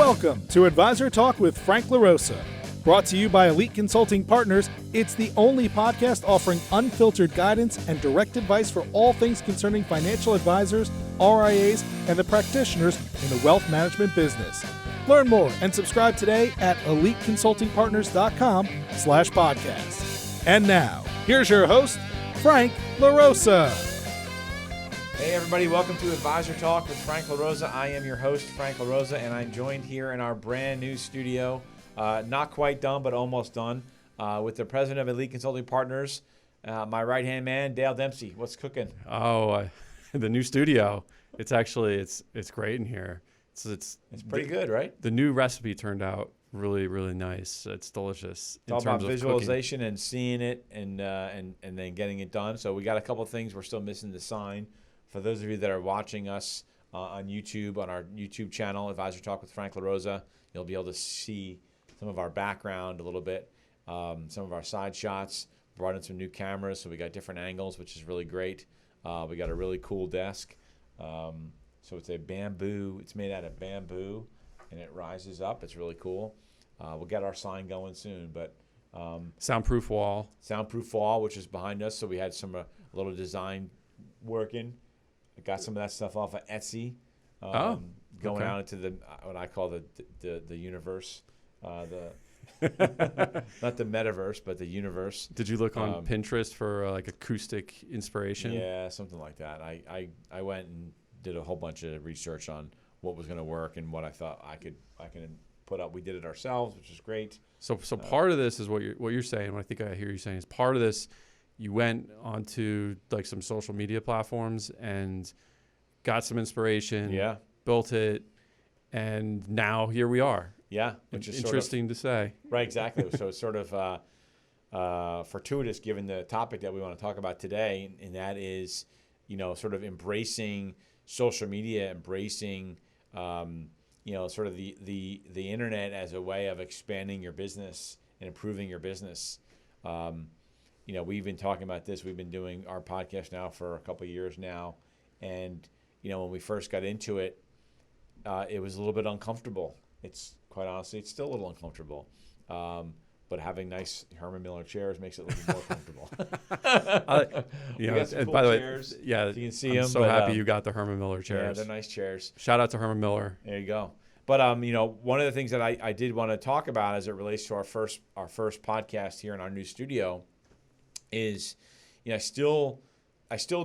Welcome to Advisor Talk with Frank LaRosa. Brought to you by Elite Consulting Partners, it's the only podcast offering unfiltered guidance and direct advice for all things concerning financial advisors, RIAs, and the practitioners in the wealth management business. Learn more and subscribe today at eliteconsultingpartners.com/podcast. And now, here's your host, Frank LaRosa. Hey everybody, welcome to Advisor Talk with Frank LaRosa. I am your host, Frank LaRosa, and I'm joined here in our brand new studio, not quite done, but almost done, with the president of Elite Consulting Partners, my right-hand man, Dale Dempsey. What's cooking? The new studio. It's great in here. It's pretty good, right? The new recipe turned out really, really nice. It's delicious. It's all about visualization and seeing it and then getting it done. So we got a couple of things we're still missing to sign. For those of you that are watching us on YouTube, on our YouTube channel, Advisor Talk with Frank LaRosa, you'll be able to see some of our background a little bit, some of our side shots. Brought in some new cameras, so we got different angles, which is really great. We got a really cool desk. So it's a bamboo. It's made out of bamboo, and it rises up. It's really cool. We'll get our sign going soon, but soundproof wall, which is behind us. So we had a little design working. I got some of that stuff off of Etsy. Going out into what I call the universe, not the metaverse, but the universe. Did you look on Pinterest for like acoustic inspiration? Yeah, something like that. I went and did a whole bunch of research on what was going to work and what I thought I can put up. We did it ourselves, which is great. So part of this is what you're saying. What I think I hear you saying is part of this. You went onto like some social media platforms and got some inspiration. Yeah. Built it, and now here we are. Yeah, which is interesting to say. Right, exactly. So it's sort of fortuitous given the topic that we want to talk about today, and that is, sort of embracing social media, embracing, sort of the internet as a way of expanding your business and improving your business. We've been talking about this. We've been doing our podcast now for a couple of years now. And, when we first got into it, it was a little bit uncomfortable. Quite honestly, it's still a little uncomfortable. But having nice Herman Miller chairs makes it a little bit more comfortable. We got some cool chairs. Yeah, you can see I'm them. So happy you got the Herman Miller chairs. Yeah, they're nice chairs. Shout out to Herman Miller. There you go. But one of the things that I did want to talk about as it relates to our first podcast here in our new studio is, I still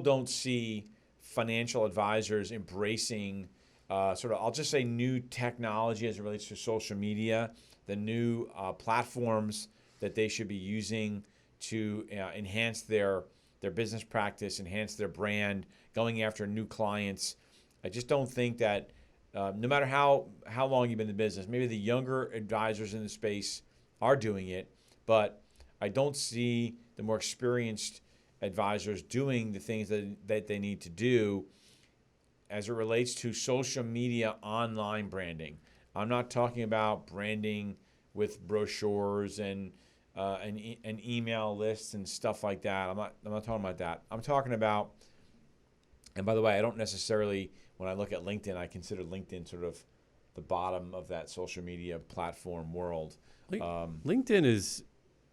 don't see financial advisors embracing I'll just say new technology as it relates to social media, the new platforms that they should be using to enhance their business practice, enhance their brand, going after new clients. I just don't think that no matter how long you've been in the business, maybe the younger advisors in the space are doing it, but I don't see the more experienced advisors doing the things that they need to do as it relates to social media online branding. I'm not talking about branding with brochures and email lists and stuff like that. I'm not talking about that. I'm talking about, and by the way, I don't necessarily, when I look at LinkedIn, I consider LinkedIn sort of the bottom of that social media platform world. LinkedIn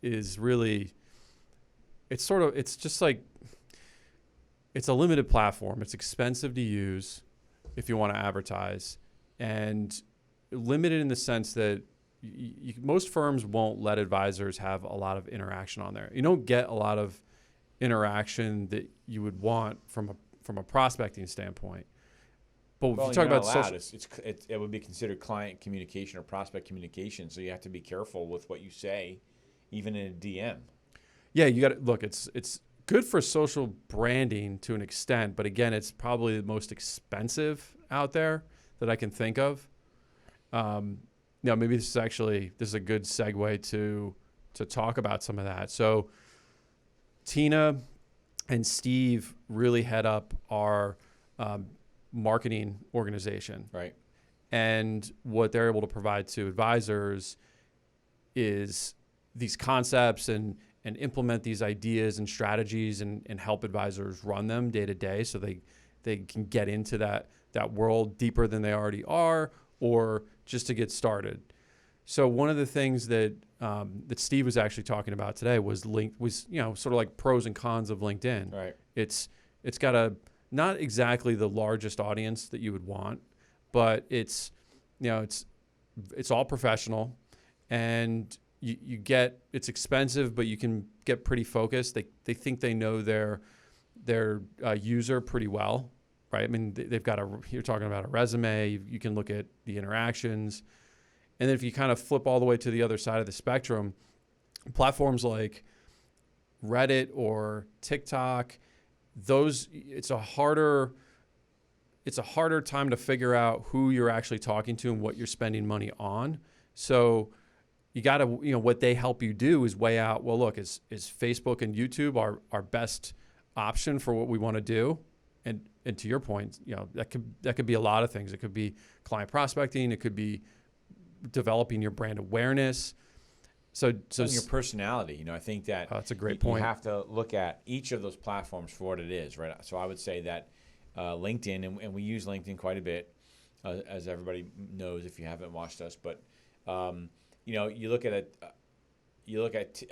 is really, it's just like, it's a limited platform. It's expensive to use if you want to advertise, and limited in the sense that most firms won't let advisors have a lot of interaction on there. You don't get a lot of interaction that you would want from a prospecting standpoint. But if you talk about social, it would be considered client communication or prospect communication. So you have to be careful with what you say, even in a DM. Yeah, you got to look. It's good for social branding to an extent, but again, it's probably the most expensive out there that I can think of. Maybe this is a good segue to talk about some of that. So Tina and Steve really head up our marketing organization. Right. And what they're able to provide to advisors is these concepts and implement these ideas and strategies and help advisors run them day to day so they can get into that world deeper than they already are, or just to get started. So one of the things that that Steve was actually talking about today was sort of like pros and cons of LinkedIn. Right. It's got not exactly the largest audience that you would want, but it's all professional, and you get, it's expensive, but you can get pretty focused. They think they know their user pretty well, right? I mean, they've got you're talking about a resume. You can look at the interactions. And then if you kind of flip all the way to the other side of the spectrum, platforms like Reddit or TikTok, it's a harder time to figure out who you're actually talking to and what you're spending money on. So you got to, what they help you do is weigh out, well, look, is Facebook and YouTube our best option for what we want to do? And to your point, that could be a lot of things. It could be client prospecting. It could be developing your brand awareness. So and your personality, I think that that's a great point. You have to look at each of those platforms for what it is, right? So I would say that LinkedIn, and we use LinkedIn quite a bit, as everybody knows if you haven't watched us. But you look at it,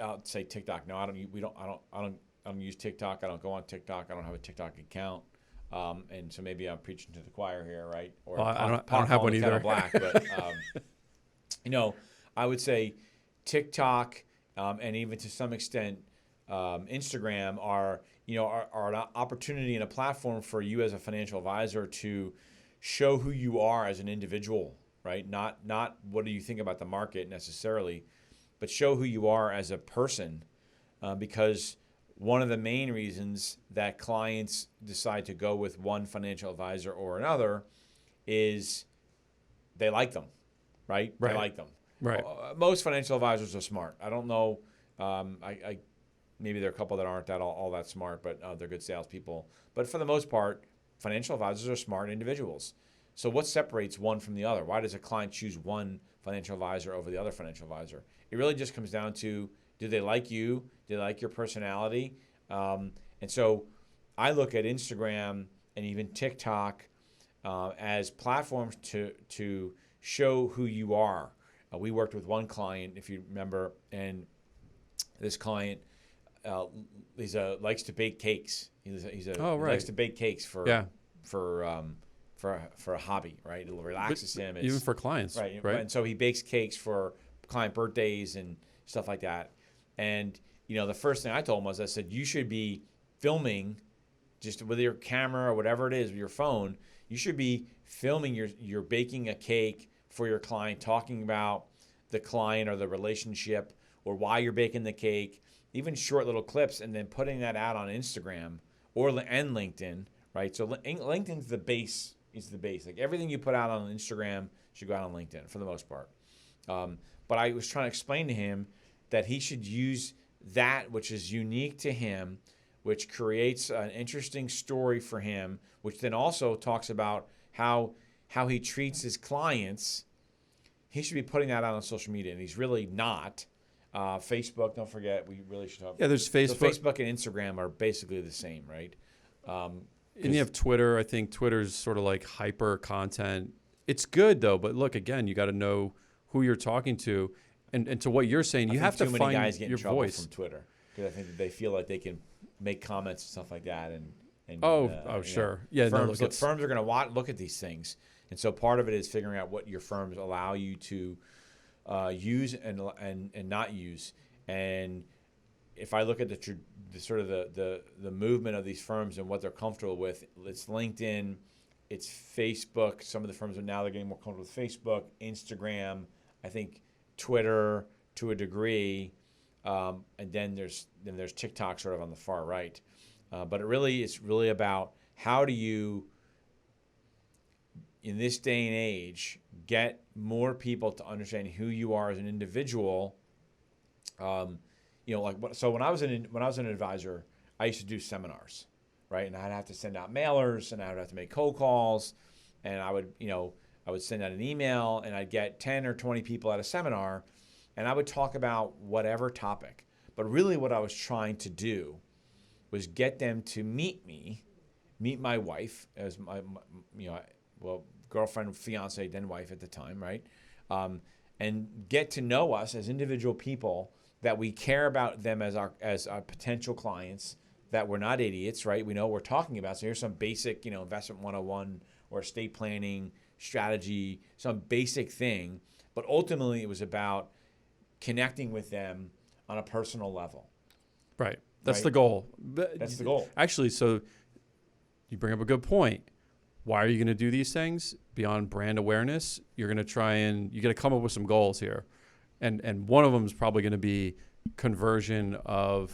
I'll say TikTok. No, I don't use TikTok. I don't go on TikTok. I don't have a TikTok account. And so maybe I'm preaching to the choir here, right? Or I don't have one either. Black, but I would say TikTok and even to some extent Instagram are an opportunity and a platform for you as a financial advisor to show who you are as an individual, right? Not what do you think about the market necessarily, but show who you are as a person, because one of the main reasons that clients decide to go with one financial advisor or another is they like them, right? They like them. Right. Most financial advisors are smart. I don't know. Maybe there are a couple that aren't all that smart, but they're good salespeople. But for the most part, financial advisors are smart individuals. So what separates one from the other? Why does a client choose one financial advisor over the other financial advisor? It really just comes down to, do they like you? Do they like your personality? And so I look at Instagram and even TikTok as platforms to show who you are. We worked with one client, if you remember, and this client likes to bake cakes. He likes to bake cakes for a hobby, right? It relaxes him. Even for clients, right? And so he bakes cakes for client birthdays and stuff like that. And the first thing I told him was, I said, you should be filming, just with your camera or whatever it is, with your phone. You should be filming you're baking a cake for your client, talking about the client or the relationship or why you're baking the cake, even short little clips, and then putting that out on Instagram and LinkedIn, right? So LinkedIn's the base. Is the base. Like everything you put out on Instagram should go out on LinkedIn for the most part. But I was trying to explain to him that he should use that which is unique to him, which creates an interesting story for him, which then also talks about how he treats his clients. He should be putting that out on social media, and he's really not. Facebook, don't forget, we really should talk. Yeah, there's Facebook. So Facebook and Instagram are basically the same, right? And you have Twitter. I think Twitter's sort of like hyper content. It's good though, but look, again, you got to know who you're talking to, and to what you're saying, you have to find your voice. Too many guys get in trouble from Twitter because I think that they feel like they can make comments and stuff like that, and sure, yeah. Firms are going to look at these things, and so part of it is figuring out what your firms allow you to use and not use. And if I look at the movement of these firms and what they're comfortable with, it's LinkedIn, it's Facebook. Some of the firms they're getting more comfortable with Facebook, Instagram, I think Twitter to a degree, and then there's TikTok sort of on the far right. But it's really about how do you, in this day and age, get more people to understand who you are as an individual. So when I was an advisor, I used to do seminars, right? And I'd have to send out mailers, and I would have to make cold calls, and I would send out an email, and I'd get 10 or 20 people at a seminar, and I would talk about whatever topic. But really what I was trying to do was get them to meet my wife as my girlfriend, fiance, then wife at the time, right? and get to know us as individual people, that we care about them as our potential clients, that we're not idiots, right? We know what we're talking about. So here's some basic, investment 101 or estate planning strategy, some basic thing. But ultimately, it was about connecting with them on a personal level. Right. That's Right? the goal. That's the goal. Actually, so you bring up a good point. Why are you going to do these things beyond brand awareness? You're going to try and you got to come up with some goals here. And one of them is probably going to be conversion of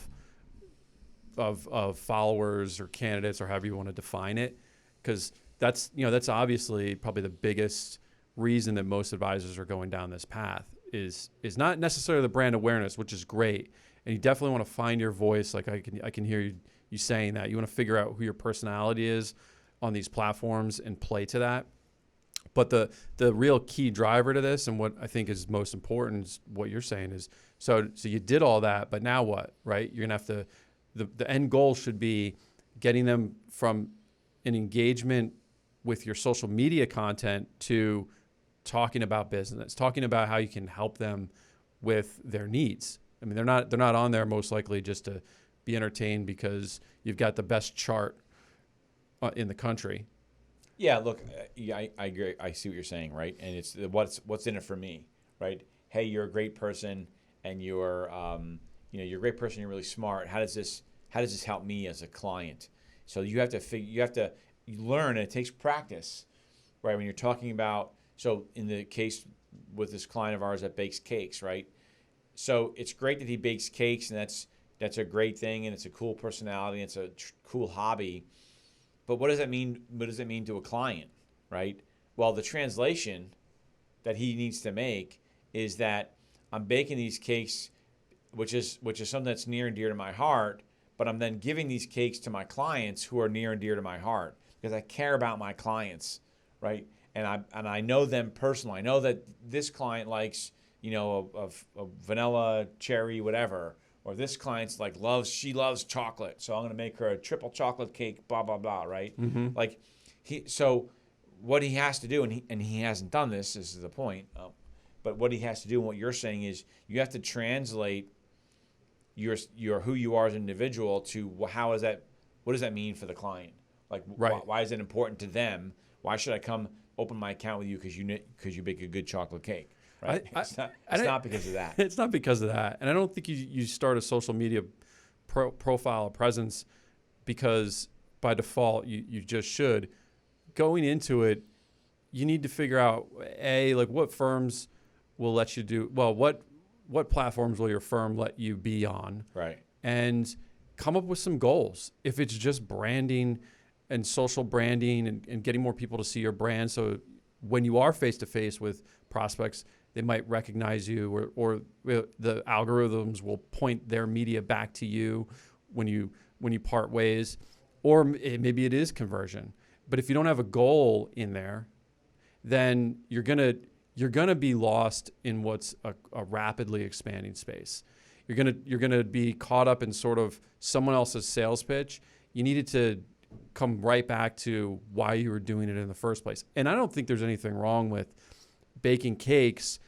followers or candidates, or however you want to define it, because that's obviously probably the biggest reason that most advisors are going down this path is not necessarily the brand awareness, which is great, and you definitely want to find your voice. Like I can hear you saying that you want to figure out who your personality is on these platforms and play to that. But the real key driver to this, and what I think is most important, is what you're saying is, so you did all that, but now what, right? You're gonna have to, the end goal should be getting them from an engagement with your social media content to talking about business, talking about how you can help them with their needs. I mean, they're not on there most likely just to be entertained because you've got the best chart in the country. Yeah, look, I agree. I see what you're saying, right? And it's what's in it for me, right? Hey, you're a great person, and you're a great person. You're really smart. How does this help me as a client? So you have to learn, and it takes practice, right? When you're talking about, so in the case with this client of ours that bakes cakes, right? So it's great that he bakes cakes, and that's a great thing, and it's a cool personality, and it's a cool hobby. But what does that mean? What does it mean to a client, right? Well, the translation that he needs to make is that I'm baking these cakes, which is something that's near and dear to my heart, but I'm then giving these cakes to my clients who are near and dear to my heart because I care about my clients, right? And I know them personally. I know that this client likes, a vanilla, cherry, whatever. Or this client's she loves chocolate, so I'm going to make her a triple chocolate cake, blah, blah, blah, right? Mm-hmm. So what he has to do, and he hasn't done this is the point, but what he has to do and what you're saying is you have to translate your who you are as an individual to what does that mean for the client? Right. Why is it important to them? Why should I come open my account with you because you bake a good chocolate cake? Right? It's not because of that. It's not because of that. And I don't think you start a social media profile or presence because by default you just should. Going into it, you need to figure out, what firms will let you do, what platforms will your firm let you be on? Right. And come up with some goals. If it's just branding and social branding and getting more people to see your brand, so when you are face-to-face with prospects, they might recognize you, or the algorithms will point their media back to you when you part ways, or maybe it is conversion. But if you don't have a goal in there, then you're gonna be lost in what's a rapidly expanding space. You're gonna be caught up in sort of someone else's sales pitch. You needed to come right back to why you were doing it in the first place. And I don't think there's anything wrong with baking cakes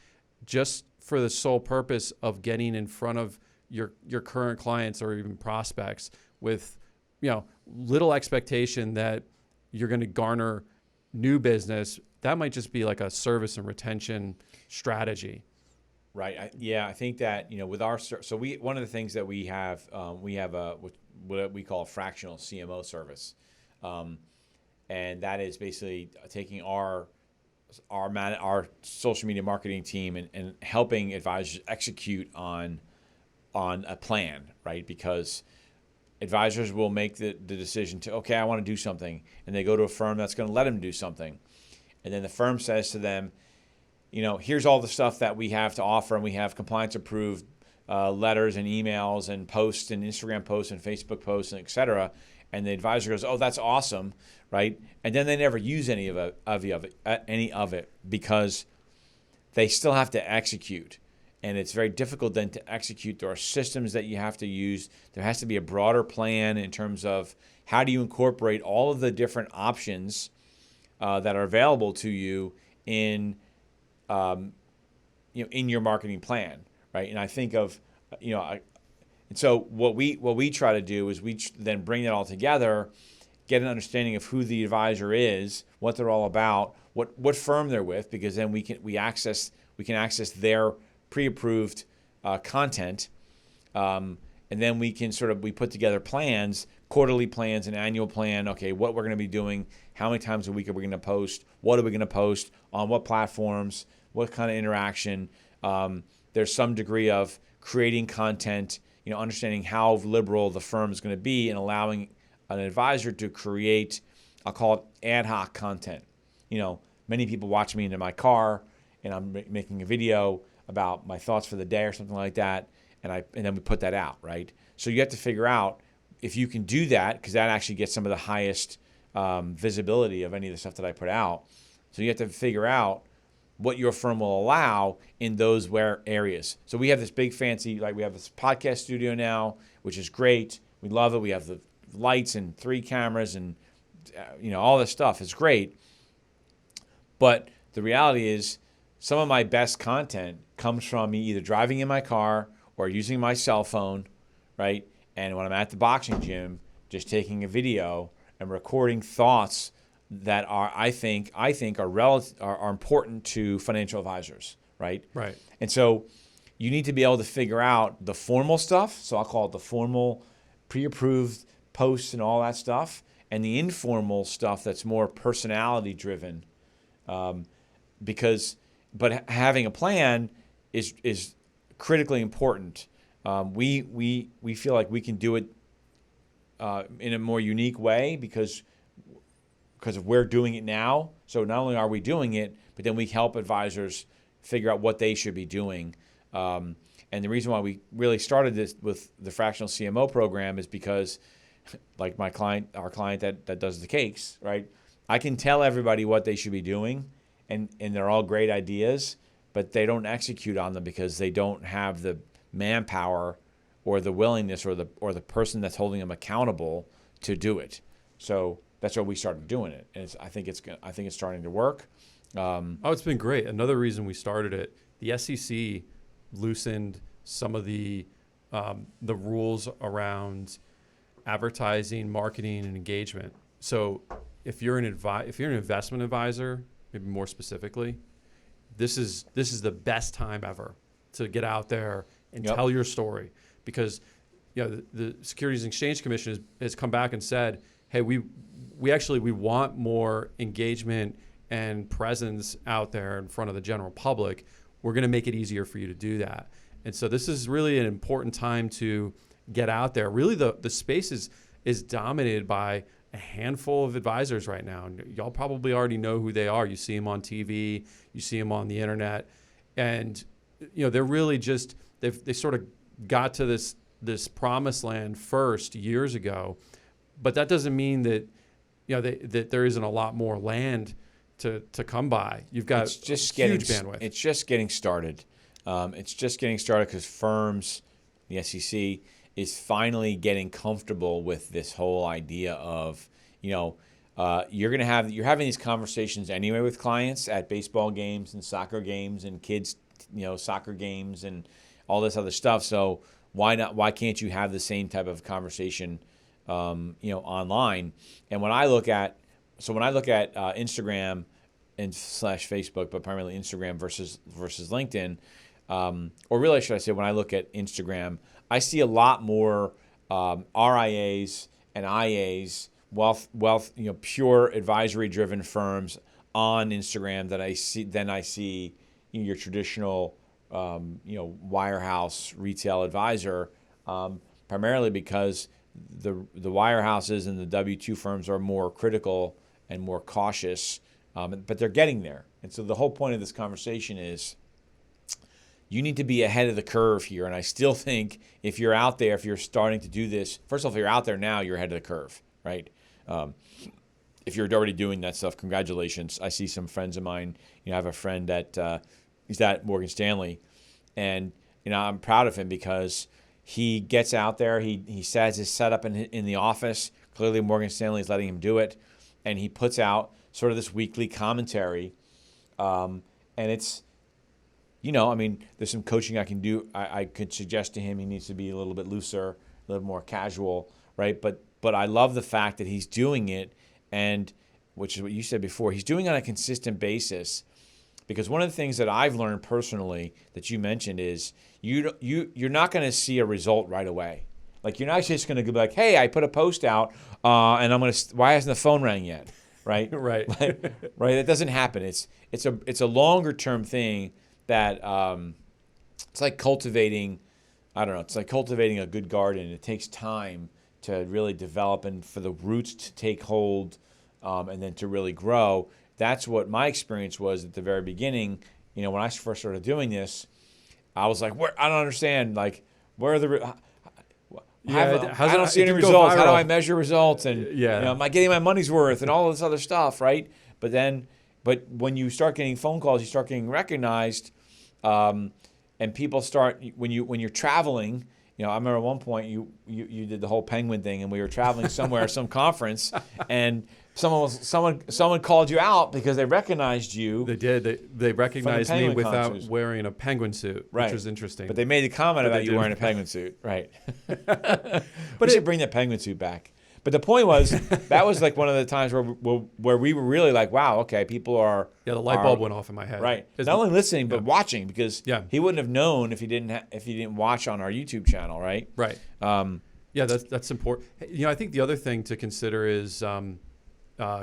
just for the sole purpose of getting in front of your current clients or even prospects with little expectation that you're going to garner new business. That might just be like a service and retention strategy. Right. I think that with our one of the things that we have what we call a fractional CMO service, and that is basically taking our social media marketing team and helping advisors execute on a plan, right? Because advisors will make the decision to, okay, I want to do something, and they go to a firm that's going to let them do something, and then the firm says to them, here's all the stuff that we have to offer, and we have compliance approved letters and emails and posts and Instagram posts and Facebook posts and et cetera. And the advisor goes, oh, that's awesome, right? And then they never use any of it because they still have to execute. And it's very difficult then to execute. There are systems that you have to use. There has to be a broader plan in terms of how do you incorporate all of the different options that are available to you in in your marketing plan, right? And I think of, and so what we try to do is then bring that all together, get an understanding of who the advisor is, what they're all about, what firm they're with, because then we can access their pre-approved content, and then we put together plans, quarterly plans, an annual plan. Okay, what we're going to be doing, how many times a week are we going to post, what are we going to post, on what platforms, what kind of interaction. There's some degree of creating content, understanding how liberal the firm is going to be, and allowing an advisor to create, I'll call it ad hoc content. Many people watch me in my car, and I'm making a video about my thoughts for the day or something like that, and then we put that out, right? So you have to figure out if you can do that, because that actually gets some of the highest visibility of any of the stuff that I put out. So you have to figure out what your firm will allow in those areas. So we have this big fancy, we have this podcast studio now, which is great. We love it. We have the lights and 3 cameras and all this stuff. It's great. But the reality is some of my best content comes from me either driving in my car or using my cell phone, right? And when I'm at the boxing gym, just taking a video and recording thoughts that I think are important to financial advisors, right? Right. And so you need to be able to figure out the formal stuff. So I'll call it the formal, pre-approved posts and all that stuff, and the informal stuff that's more personality driven. But having a plan is critically important. We feel like we can do it in a more unique way because of we're doing it now. So not only are we doing it, but then we help advisors figure out what they should be doing. And the reason why we really started this with the fractional CMO program is because, like our client that does the cakes, right? I can tell everybody what they should be doing, and they're all great ideas, but they don't execute on them because they don't have the manpower or the willingness or the person that's holding them accountable to do it. So that's why we started doing it, and I think it's starting to work. It's been great. Another reason we started it, the SEC loosened some of the rules around advertising, marketing, and engagement. So if you're an investment advisor, maybe more specifically, this is the best time ever to get out there and tell your story, because the Securities and Exchange Commission has come back and said, hey, we want more engagement and presence out there in front of the general public. We're going to make it easier for you to do that. And so this is really an important time to get out there. Really, the space is dominated by a handful of advisors right now. And y'all probably already know who they are. You see them on TV, you see them on the internet, and they're really just they sort of got to this promised land first years ago, but that doesn't mean that that there isn't a lot more land to come by. You've got huge bandwidth. It's just getting started. It's just getting started because firms, the SEC, is finally getting comfortable with this whole idea of, you're having these conversations anyway with clients at baseball games and soccer games and kids, soccer games and all this other stuff. So why can't you have the same type of conversation, online? And when I look at Instagram and / Facebook, but primarily Instagram versus LinkedIn, or really should I say, when I look at Instagram, I see a lot more RIAs and IAs, wealth, pure advisory-driven firms on Instagram than I see your traditional, wirehouse retail advisor, primarily because the wirehouses and the W-2 firms are more critical and more cautious, but they're getting there. And so the whole point of this conversation is you need to be ahead of the curve here. And I still think if you're out there, if you're starting to do this, first of all, if you're out there now, you're ahead of the curve, right? If you're already doing that stuff, congratulations. I see some friends of mine. I have a friend that he's at Morgan Stanley, and I'm proud of him because he gets out there. He sets his setup in the office. Clearly, Morgan Stanley is letting him do it, and he puts out sort of this weekly commentary, and I mean, there's some coaching I can do. I could suggest to him he needs to be a little bit looser, a little more casual, right? But I love the fact that he's doing it, and which is what you said before, he's doing it on a consistent basis. Because one of the things that I've learned personally that you mentioned is you're not going to see a result right away. Like, you're not just going to be like, hey, I put a post out, and I'm going to. Why hasn't the phone rang yet? Right. Right. Right. That doesn't happen. It's a longer term thing that it's like cultivating. I don't know. It's like cultivating a good garden. It takes time to really develop and for the roots to take hold, and then to really grow. That's what my experience was at the very beginning. When I first started doing this, I was like, I don't understand. Like, where are the I don't see any results. How do I measure results? And am I getting my money's worth and all this other stuff, right? But when you start getting phone calls, you start getting recognized, and people start when you're traveling. I remember at one point you did the whole penguin thing, and we were traveling somewhere, some conference, and someone called you out because they recognized you. They did. They recognized me without wearing a penguin suit, right, which was interesting. But they made a comment about you wearing a penguin suit, right? But we should bring that penguin suit back. But the point was, that was like one of the times where we were really like, wow, okay, people are. Yeah, the light bulb went off in my head. Right. Not only listening, but watching, because he wouldn't have known if he didn't watch on our YouTube channel, right? Right. Yeah, that's important. I think the other thing to consider is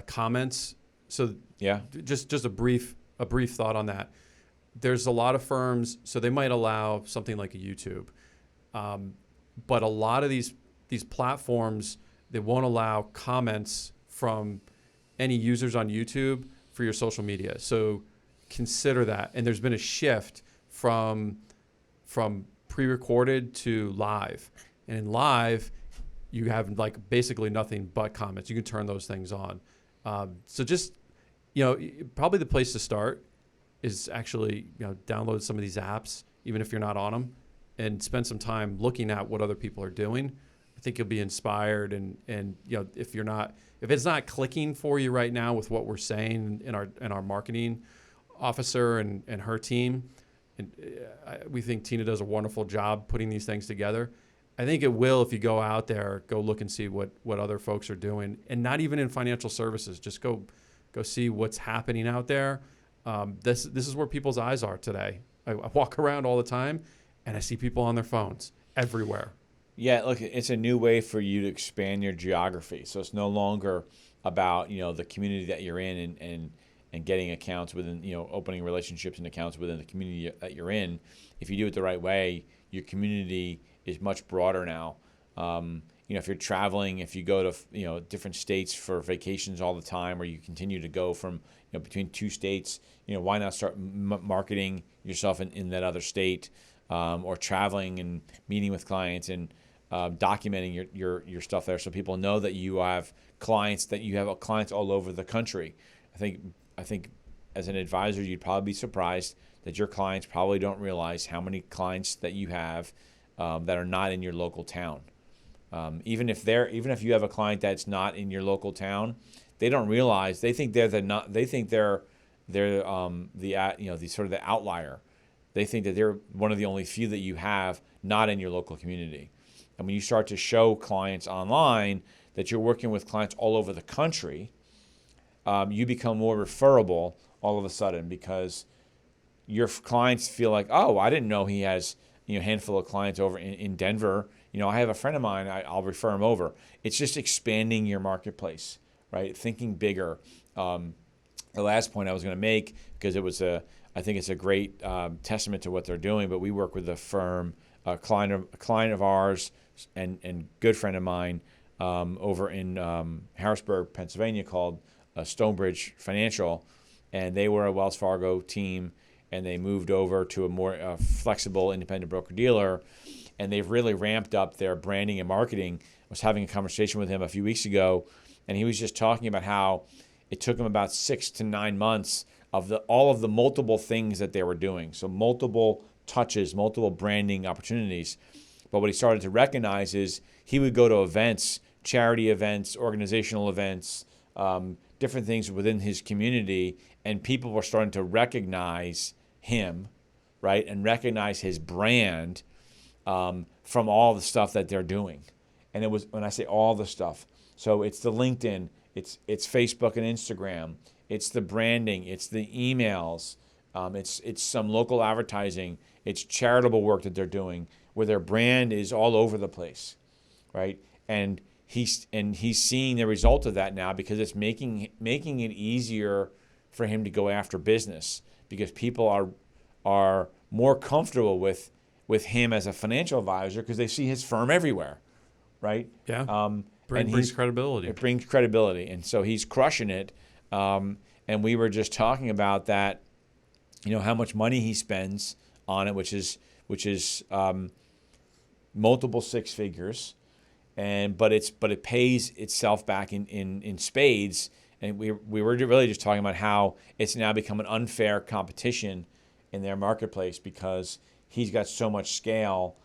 comments. So just a brief thought on that. There's a lot of firms, so they might allow something like a YouTube, but a lot of these platforms, they won't allow comments from any users on YouTube for your social media. So consider that. And there's been a shift from pre-recorded to live. And in live, you have like basically nothing but comments. You can turn those things on. So just, probably the place to start is actually, download some of these apps, even if you're not on them, and spend some time looking at what other people are doing. I think you'll be inspired, and if it's not clicking for you right now with what we're saying in our marketing officer and her team, and we think Tina does a wonderful job putting these things together. I think it will if you go out there, go look and see what other folks are doing, and not even in financial services. Just go see what's happening out there. This is where people's eyes are today. I walk around all the time, and I see people on their phones everywhere. Yeah, look, it's a new way for you to expand your geography. So it's no longer about, the community that you're in and getting accounts within, opening relationships and accounts within the community that you're in. If you do it the right way, your community is much broader now. If you're traveling, if you go to, different states for vacations all the time, or you continue to go from, between two states, why not start marketing yourself in that other state, or traveling and meeting with clients and documenting your stuff there, so people know that you have clients all over the country. I think as an advisor, you'd probably be surprised that your clients probably don't realize how many clients that you have that are not in your local town. Even if you have a client that's not in your local town, they don't realize. They think they're the sort of the outlier. They think that they're one of the only few that you have not in your local community. And when you start to show clients online that you're working with clients all over the country, you become more referable all of a sudden, because your clients feel like, oh, I didn't know he has a handful of clients over in Denver. I have a friend of mine, I'll refer him over. It's just expanding your marketplace, right? Thinking bigger. The last point I was going to make, because I think it's a great testament to what they're doing, but we work with a firm, a client of ours and good friend of mine over in Harrisburg, Pennsylvania, called Stonebridge Financial, and they were a Wells Fargo team, and they moved over to a more flexible independent broker-dealer, and they've really ramped up their branding and marketing. I was having a conversation with him a few weeks ago, and he was just talking about how it took him about 6 to 9 months of all of the multiple things that they were doing. So multiple touches, multiple branding opportunities. But what he started to recognize is he would go to events, charity events, organizational events, different things within his community, and people were starting to recognize him, right, and recognize his brand from all the stuff that they're doing. And it was, when I say all the stuff, so it's the LinkedIn, it's Facebook and Instagram, it's the branding, it's the emails, it's some local advertising, it's charitable work that they're doing where their brand is all over the place, right? And he's seeing the result of that now because it's making it easier for him to go after business because people are more comfortable with him as a financial advisor because they see his firm everywhere, right? Yeah. Brings credibility. It brings credibility, and so he's crushing it. And we were just talking about that, how much money he spends on it, which is multiple six figures, but it pays itself back in spades. And we were really just talking about how it's now become an unfair competition in their marketplace because he's got so much scale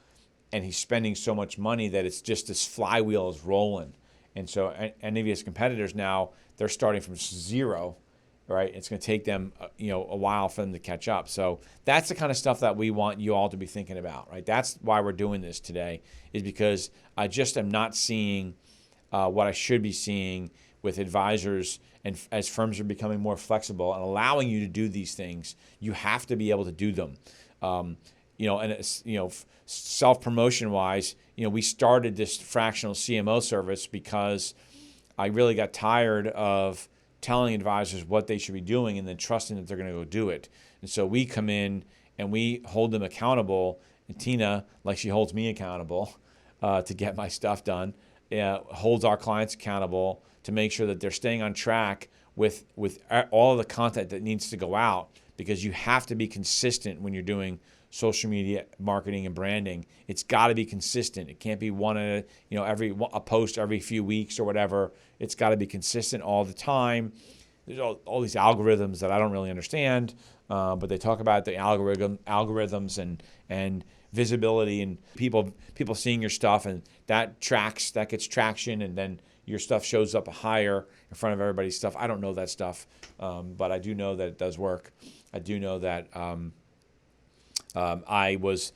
and he's spending so much money that it's just this flywheel is rolling. And so any of his competitors now, they're starting from zero, right? It's going to take them, a while for them to catch up. So that's the kind of stuff that we want you all to be thinking about, right? That's why we're doing this today, is because I just am not seeing what I should be seeing with advisors. And as firms are becoming more flexible and allowing you to do these things, you have to be able to do them. Self-promotion wise, we started this fractional CMO service because I really got tired of telling advisors what they should be doing and then trusting that they're going to go do it. And so we come in and we hold them accountable. And Tina, like she holds me accountable to get my stuff done, holds our clients accountable to make sure that they're staying on track with all of the content that needs to go out, because you have to be consistent when you're doing social media marketing and branding. It's got to be consistent. It can't be a post every few weeks or whatever. It's got to be consistent all the time. There's all these algorithms that I don't really understand, but they talk about the algorithms and visibility and people seeing your stuff, and that gets traction, and then your stuff shows up higher in front of everybody's stuff. I don't know that stuff, but I do know that it does work. I do know that I was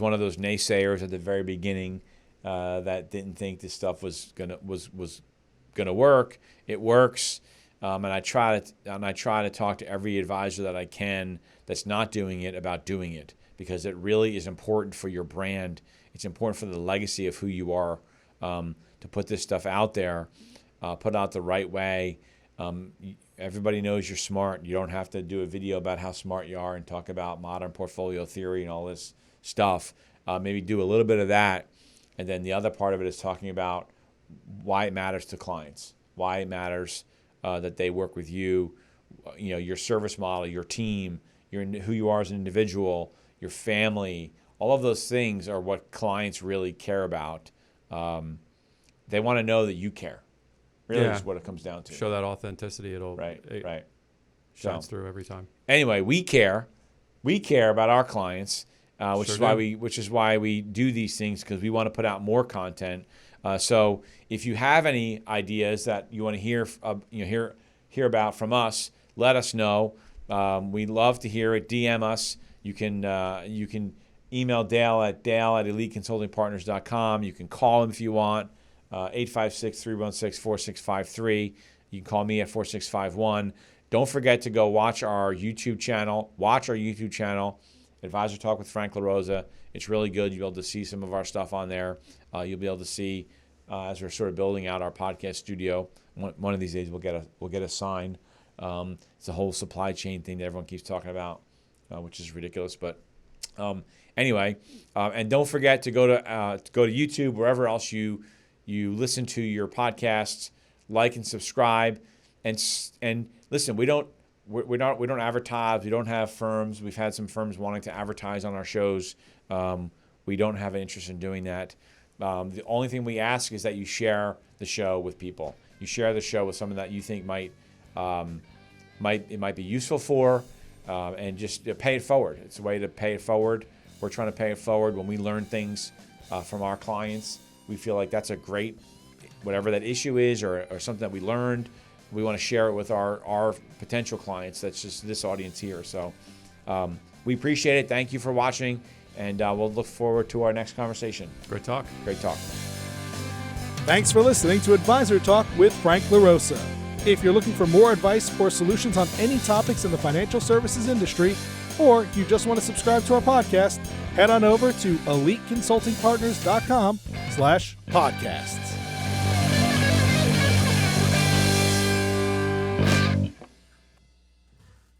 one of those naysayers at the very beginning that didn't think this stuff was gonna work. It works, and I try to talk to every advisor that I can that's not doing it about doing it, because it really is important for your brand. It's important for the legacy of who you are, to put this stuff out there, put out the right way. Everybody knows you're smart. You don't have to do a video about how smart you are and talk about modern portfolio theory and all this stuff. Maybe do a little bit of that. And then the other part of it is talking about why it matters to clients, why it matters that they work with you, your service model, your team, who you are as an individual, your family. All of those things are what clients really care about. They want to know that you care. Really is what it comes down to. Show that authenticity. It shines through every time. Anyway, we care. We care about our clients, which is why we do these things, because we want to put out more content. So if you have any ideas that you want to hear about from us, let us know. We'd love to hear it. DM us. You can email Dale at eliteconsultingpartners.com. You can call him if you want. 856-316-4653. You can call me at 4651. Don't forget to go watch our YouTube channel. Advisor Talk with Frank LaRosa. It's really good. You'll be able to see some of our stuff on there. You'll be able to see as we're sort of building out our podcast studio. One of these days we'll get a sign. It's a whole supply chain thing that everyone keeps talking about, which is ridiculous. But anyway, and don't forget to go to YouTube, wherever else you listen to your podcasts. Like and subscribe, and listen. We don't advertise. We don't have firms. We've had some firms wanting to advertise on our shows. We don't have an interest in doing that. The only thing we ask is that you share the show with people. You share the show with someone that you think might be useful for, and just pay it forward. It's a way to pay it forward. We're trying to pay it forward when we learn things from our clients. We feel like that's a great, whatever that issue is or something that we learned, we want to share it with our potential clients. That's just this audience here. So we appreciate it. Thank you for watching, and we'll look forward to our next conversation. Great talk. Great talk. Thanks for listening to Advisor Talk with Frank LaRosa. If you're looking for more advice or solutions on any topics in the financial services industry, or you just want to subscribe to our podcast, head on over to eliteconsultingpartners.com/podcasts.